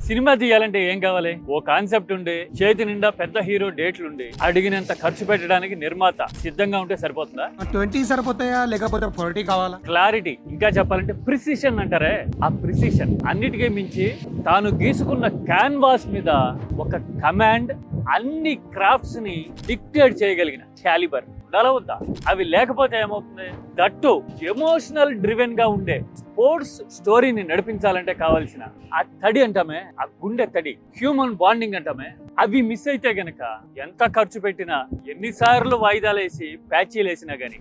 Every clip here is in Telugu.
సినిమా తీయాలంటే ఏం కావాలి? ఓ కాన్సెప్ట్ ఉండి, చేతి నిండా పెద్ద హీరో డేట్లుండి, అడిగినంత ఖర్చు పెట్టడానికి నిర్మాత సిద్ధంగా ఉంటే సరిపోతుందా? 20 సరిపోతాయా లేకపోతే 40 కావాలా? క్లారిటీ, ఇంకా చెప్పాలంటే ప్రిసిషన్ అంటారే, ఆ ప్రిసిషన్ అన్నిటికీ మించి తాను గీసుకున్న క్యాన్వాస్ మీద ఒక కమాండ్, అన్ని క్రాఫ్ట్స్ ని డిక్టేట్ చేయగలిగిన క్యాలిబర్ ఉండాలా? అవి లేకపోతే ఏమవుతుంది? దట్టు ఎమోషనల్ డ్రివెన్ గా ఉండే స్పోర్ట్స్ స్టోరీని నడిపించాలంటే కావాల్సిన ఆ తడి అంటామే, ఆ గుండె తడి, హ్యూమన్ బాండింగ్ అంటామే, అవి మిస్ అయితే గనక ఎంత ఖర్చు పెట్టినా, ఎన్నిసార్లు వాయిదాలు వేసి ప్యాచీలు వేసినా గానీ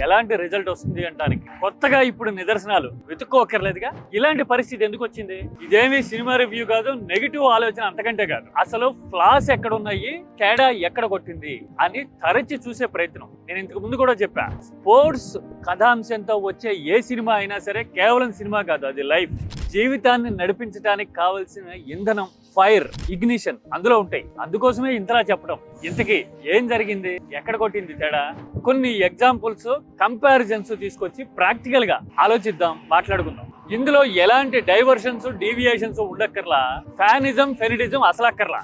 ఎలాంటి రిజల్ట్ వస్తుంది అంటానికి కొత్తగా ఇప్పుడు నిదర్శనాలు వెతుక్కోకర్లేదుగా. ఇలాంటి పరిస్థితి ఎందుకు వచ్చింది? ఇదేమీ సినిమా రివ్యూ కాదు, నెగిటివ్ ఆలోచన అంతకంటే కాదు. అసలు ఫ్లాస్ ఎక్కడ ఉన్నాయి, తేడా ఎక్కడ కొట్టింది అని తరచి చూసే ప్రయత్నం. నేను ఇంతకు ముందు కూడా చెప్పా, స్పోర్ట్స్ కథాంశంతో వచ్చే ఏ సినిమా అయినా సరే కేవలం సినిమా కాదు, అది లైఫ్. జీవితాన్ని నడిపించడానికి కావలసిన ఇంధనం, ఫైర్, ఇగ్నిషన్ అందులో ఉంటాయి. అందుకోసమే ఇంతలా చెప్పడం. ఇంతకీ ఏం జరిగింది, ఎక్కడ కొట్టింది తేడా? కొన్ని ఎగ్జాంపుల్స్, కంపారిజన్స్ తీసుకొచ్చి ప్రాక్టికల్ గా ఆలోచిద్దాం, మాట్లాడుకుందాం. ఇందులో ఎలాంటి డైవర్షన్స్, డీవియేషన్స్ ఉండక్కర్లా. ఫ్యానిజం, ఫెనిటిజం అసలు అక్కర్లా.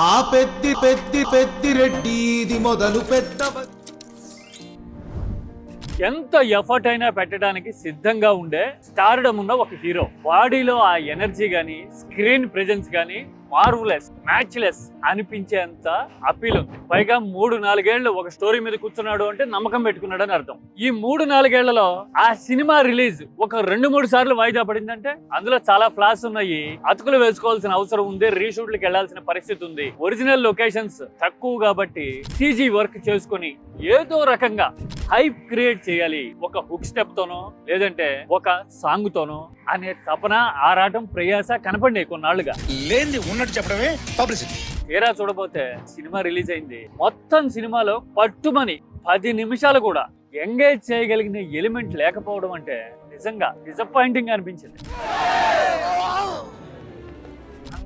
ఆ పెద్ది రెడ్డి ఇది మొదలు పెద్ద ఎంత ఎఫర్ట్ అయినా పెట్టడానికి సిద్ధంగా ఉండే స్టార్డమ్ ఉన్న ఒక హీరో. బాడీలో ఆ ఎనర్జీ గానీ, స్క్రీన్ ప్రెజెన్స్ గానీ మార్వలెస్, మ్యాచ్లెస్ అనిపించేంత అపీల్ ఉంది. పైగా 3-4 ఏళ్లు ఒక స్టోరీ మీద కూర్చున్నాడు అంటే నమ్మకం పెట్టుకున్నాడు అని అర్థం. ఈ 3-4 ఏళ్లలో ఆ సినిమా రిలీజ్ ఒక 2-3 సార్లు వాయిదా పడిందంటే అందులో చాలా ఫ్లాస్ ఉన్నాయి. అతుకులు వేసుకోవాల్సిన అవసరం ఉంది, రీషూట్లకు వెళ్లాల్సిన పరిస్థితి ఉంది. ఒరిజినల్ లొకేషన్స్ తక్కువ కాబట్టి CG వర్క్ చేసుకుని ఏదో రకంగా హైప్ క్రియేట్ చేయాలి, ఒక హుక్ స్టెప్ తోనో లేదంటే ఒక సాంగ్ తోనో అనే తపన, ఆరాటం, ప్రయాస కనపడి కొన్నాళ్లుగా. ఉన్నట్టు చెప్పడమే పబ్లిసిటీ. తీరా చూడబోతే సినిమా రిలీజ్ అయింది. మొత్తం సినిమాలో పట్టుమని 10 నిమిషాలు కూడా ఎంగేజ్ చేయగలిగిన ఎలిమెంట్ లేకపోవడం అంటే నిజంగా డిసప్పాయింటింగ్ అనిపించింది.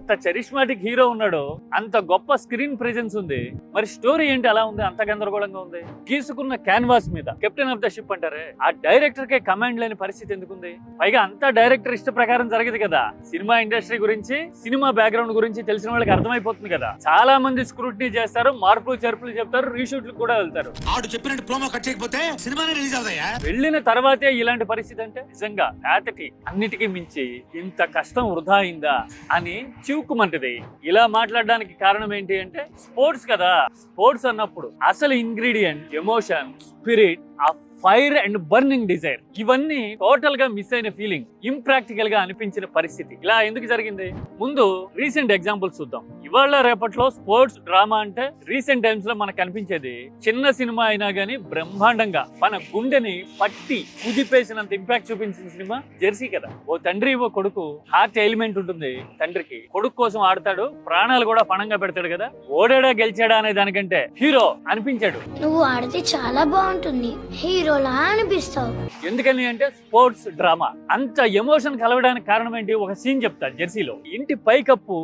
అంత చరిష్మాటిక్ హీరో ఉన్నాడు, అంత గొప్ప స్క్రీన్ ప్రెజెన్స్ ఉంది, మరి స్టోరీ ఏంటి అలా ఉంది, అంత గందరగోళంగా ఉంది? గీసుకున్న క్యాన్వాస్ మీద కెప్టెన్ ఆఫ్ ద షిప్ అంటారే, ఆ డైరెక్టర్ కే కమాండ్ లేని పరిస్థితి ఎందుకుంది? పైగా అంతా డైరెక్టర్ ఇష్ట ప్రకారం జరగదు కదా. సినిమా ఇండస్ట్రీ గురించి, సినిమా బ్యాక్గ్రౌండ్ గురించి తెలిసిన వాళ్ళకి అర్థమైపోతుంది కదా. చాలా మంది స్క్రూటినీ చేస్తారు, మార్పులు చేర్పులు చెప్తారు, రీషూట్లకు కూడా వెళ్తారు. ఆడు చెప్పినట్టు ప్రోమో కట్ చేయకపోతే సినిమానే రిలీజ్ అవుతాయా? వెళ్ళిన తర్వాతే ఇలాంటి పరిస్థితి అంటే నిజంగా పాథటిక్. అన్నిటికీ మించి ఇంత కష్టం వృధా అయిందా అని చివుకుమంటది. ఇలా మాట్లాడడానికి కారణం ఏంటి అంటే, స్పోర్ట్స్ కదా. స్పోర్ట్స్ అన్నప్పుడు అసలు ఇంగ్రీడియంట్ ఎమోషన్, స్పిరిట్, ఆ ఫైర్ అండ్ బర్నింగ్ డిజైర్, ఇవన్నీ టోటల్ గా మిస్ అయిన ఫీలింగ్, ఇంప్రాక్టికల్ గా అనిపించిన పరిస్థితి. ఇలా ఎందుకు జరిగింది? ముందు రీసెంట్ ఎగ్జాంపుల్స్ చూద్దాం. ఇవాళ రేపట్లో స్పోర్ట్స్ డ్రామా అంటే రీసెంట్ టైమ్స్ లో మనకు కనిపించేది చిన్న సినిమా అయినా గానీ బ్రహ్మాండంగా మన గుండెని పట్టి కుదిపేసినంత ఇంపాక్ట్ చూపించిన సినిమా జెర్సీ కదా. ఓ తండ్రి, ఓ కొడుకు, హార్ట్ ఎలిమెంట్ ఉంటుంది తండ్రికి. కొడుకు కోసం ఆడతాడు, ప్రాణాలు కూడా పణంగా పెడతాడు కదా. ఓడాడా గెలిచాడా అనే దానికంటే హీరో అనిపించాడు. నువ్వు ఆడితే చాలా బాగుంటుంది, హీరోలా అనిపిస్తావు. ఎందుకని అంటే స్పోర్ట్స్ డ్రామా. అంత ఎమోషన్ కలవడానికి కారణం ఏంటి? ఒక సీన్ చెప్తా. జెర్సీలో ఇంటి పైకప్పు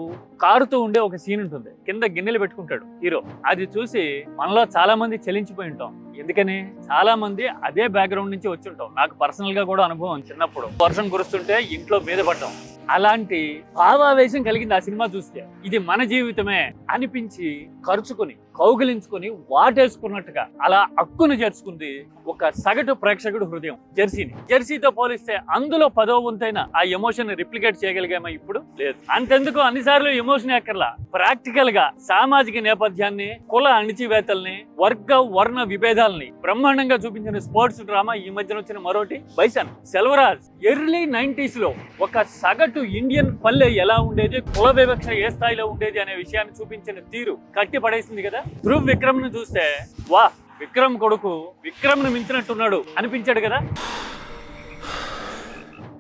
కారుతూ ఉండే ఒక సీన్ ఉంటుంది, కింద గిన్నెలు పెట్టుకుంటాడు హీరో. అది చూసి మనలో చాలా మంది చలించిపోయి ఉంటాం. ఎందుకని? చాలా మంది అదే బ్యాక్గ్రౌండ్ నుంచి వచ్చి ఉంటాం. నాకు పర్సనల్ గా కూడా అనుభవం. చిన్నప్పుడు వర్షం కురుస్తుంటే ఇంట్లో మీద పడ్డాం. అలాంటి భావావేశం కలిగింది ఆ సినిమా చూస్తే. ఇది మన జీవితమే అనిపించి ఖర్చుకుని, కౌగిలించుకుని, వాటేసుకున్నట్టుగా అలా హక్కును చేర్చుకుంది ఒక సగటు ప్రేక్షకుడు హృదయం జెర్సీని. జెర్సీతో పోలిస్తే అందులో 10వ వంతైన ఆ ఎమోషన్ రిప్లికేట్ చేయగలిగామా? ఇప్పుడు లేదు. అంతెందుకు అన్నిసార్లు ఎమోషన్ ఎక్కర్లా, ప్రాక్టికల్ గా సామాజిక నేపథ్యాన్ని, కుల అణిచివేతల్ని, వర్గ వర్ణ విభేదాలని బ్రహ్మాండంగా చూపించిన స్పోర్ట్స్ డ్రామా ఈ మధ్యన వచ్చిన మరోటి బైసన్. సెల్వరాజ్ ఎర్లీ 90s లో ఒక సగటు ఇండియన్ పల్లె ఎలా ఉండేది, కుల వివక్ష ఏ స్థాయిలో ఉండేది అనే విషయాన్ని చూపించిన తీరు కట్టి పడేసింది కదా. ధ్రువ్ విక్రమ్ ను చూస్తే వా, విక్రమ్ కొడుకు విక్రమ్ ను మించినట్టున్నాడు అనిపించాడు కదా.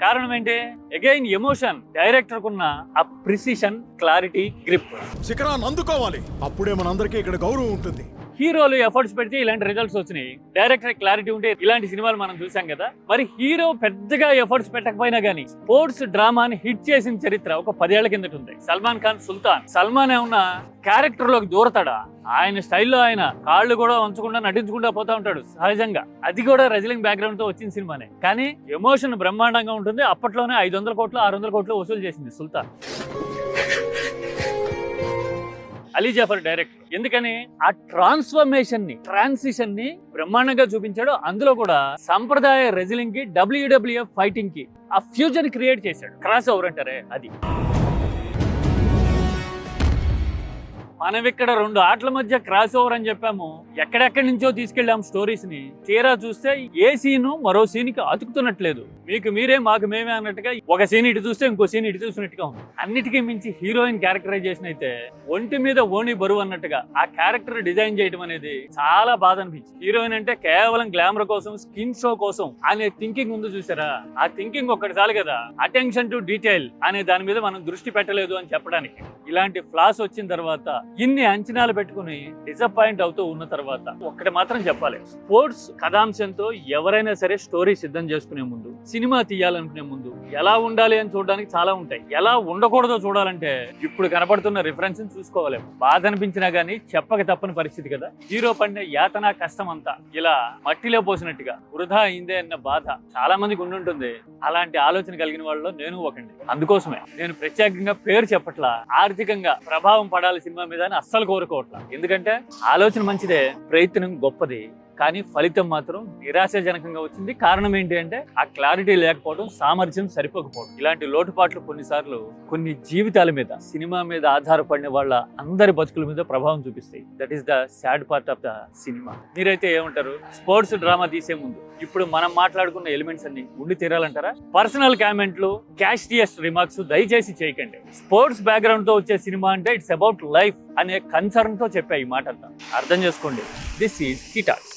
కారణం ఏంటి? Again emotion. డైరెక్టర్ కున్న ఆ ప్రిసిషన్, క్లారిటీ, గ్రిప్. శిఖరాన్ని అందుకోవాలి, అప్పుడే మనందరికీ ఇక్కడ గౌరవం ఉంటుంది. హీరోలు ఎఫర్ట్స్ పెడితే ఇలాంటి రిజల్ట్స్ వచ్చినాయి. డైరెక్టర్ క్లారిటీ ఉంటే ఇలాంటి సినిమాలు మనం చూసాం కదా. మరి హీరో పెద్దగా ఎఫర్ట్స్ పెట్టకపోయినా గానీ స్పోర్ట్స్ డ్రామాని హిట్ చేసిన చరిత్ర ఒక 10 ఏళ్ల కిందట ఉంది. సల్మాన్ ఖాన్ సుల్తాన్. సల్మాన్ ఏమన్నా క్యారెక్టర్ లోకి దూరతాడా? ఆయన స్టైల్లో ఆయన కాళ్ళు కూడా ఉంచకుండా నటించుకుంటా పోతా ఉంటాడు సహజంగా. అది కూడా రెజ్లింగ్ బ్యాక్గ్రౌండ్ తో వచ్చిన సినిమానే, కానీ ఎమోషన్ బ్రహ్మాండంగా ఉంటుంది. అప్పట్లోనే 500 కోట్లు 600 కోట్లు వసూలు చేసింది సుల్తాన్. అలీ జాఫర్ డైరెక్టర్. ఎందుకని ఆ ట్రాన్సిషన్ ని బ్రహ్మాండంగా చూపించాడు. అందులో కూడా సంప్రదాయ రెజ్లింగ్ కి WWF ఫైటింగ్ కి ఆ ఫ్యూజన్ క్రియేట్ చేశాడు. క్రాస్ ఓవర్ అంటారే అది. మనం ఇక్కడ 2 ఆటల మధ్య క్రాస్ ఓవర్ అని చెప్పాము, ఎక్కడెక్కడి నుంచో తీసుకెళ్ళాము స్టోరీస్ ని. తీరా చూస్తే ఏ సీను మరో సీన్ కి అతుకుతున్నట్లేదు. మీకు మీరే మాకు మేమే అన్నట్టుగా ఒక సీన్ ఇటు చూస్తే ఇంకో సీన్ ఇటు చూసినట్టుగా ఉంది. అన్నిటికీ మించి హీరోయిన్ క్యారెక్టరైజేషన్ అయితే ఒంటి మీద ఓణి బరువు అన్నట్టుగా ఆ క్యారెక్టర్ డిజైన్ చేయడం అనేది చాలా బాధ అనిపించింది. హీరోయిన్ అంటే కేవలం గ్లామర్ కోసం, స్కిన్ షో కోసం అనే థింకింగ్ ఉంది చూసారా. ఆ థింకింగ్ ఒక్కటి చాలు కదా. అటెన్షన్ టు డీటెయిల్ అనే దాని మీద మనం దృష్టి పెట్టలేదు అని చెప్పడానికి. ఇలాంటి ఫ్లాస్ వచ్చిన తర్వాత, ఇన్ని అంచనాలు పెట్టుకుని డిసప్పాయింట్ అవుతూ ఉన్న తర్వాత ఒక్కటి మాత్రం చెప్పాలి. స్పోర్ట్స్ కథాంశంతో ఎవరైనా సరే స్టోరీ సిద్ధం చేసుకునే ముందు, సినిమా తీయాలనుకునే ముందు ఎలా ఉండాలి అని చూడడానికి చాలా ఉంటాయి. ఎలా ఉండకూడదో చూడాలంటే ఇప్పుడు కనపడుతున్న రిఫరెన్స్ చూసుకోవాలి. బాధ అనిపించినా గానీ చెప్పక తప్పని పరిస్థితి కదా. హీరో పడిన యాతన కష్టం అంతా ఇలా మట్టిలో పోసినట్టుగా వృధా అయిందే అన్న బాధ చాలా మందికి ఉండుంటుంది. అలాంటి ఆలోచన కలిగిన వాళ్ళలో నేను ఒకండి. అందుకోసమే నేను ప్రత్యేకంగా పేరు చెప్పట్లా, ఆర్థికంగా ప్రభావం పడాలి సినిమా మీద అని అస్సలు కోరుకోవట్లా. ఎందుకంటే ఆలోచన మంచిదే, ప్రయత్నం గొప్పది, కానీ ఫలితం మాత్రం నిరాశాజనకంగా వచ్చింది. కారణం ఏంటి అంటే ఆ క్లారిటీ లేకపోవడం, సామర్థ్యం సరిపోకపోవడం. ఇలాంటి లోటుపాట్లు కొన్నిసార్లు కొన్ని జీవితాల మీద, సినిమా మీద ఆధారపడిన వాళ్ళ అందరి బతుకుల మీద ప్రభావం చూపిస్తాయి. That is the sad part of the cinema. మీరైతే ఏమంటారు? స్పోర్ట్స్ డ్రామా తీసే ముందు ఇప్పుడు మనం మాట్లాడుకున్న ఎలిమెంట్స్ అన్ని ఉండి తీరాలంటారా? పర్సనల్ కామెంట్లు, క్యాస్టియస్ రిమార్క్స్ దయచేసి చేయకండి. స్పోర్ట్స్ బ్యాక్గ్రౌండ్ తో వచ్చే సినిమా అంటే ఇట్స్ అబౌట్ లైఫ్ అనే కన్సర్న్ తో చెప్పా ఈ మాట అంతా. అర్థం చేసుకోండి. This is హిటాక్స్.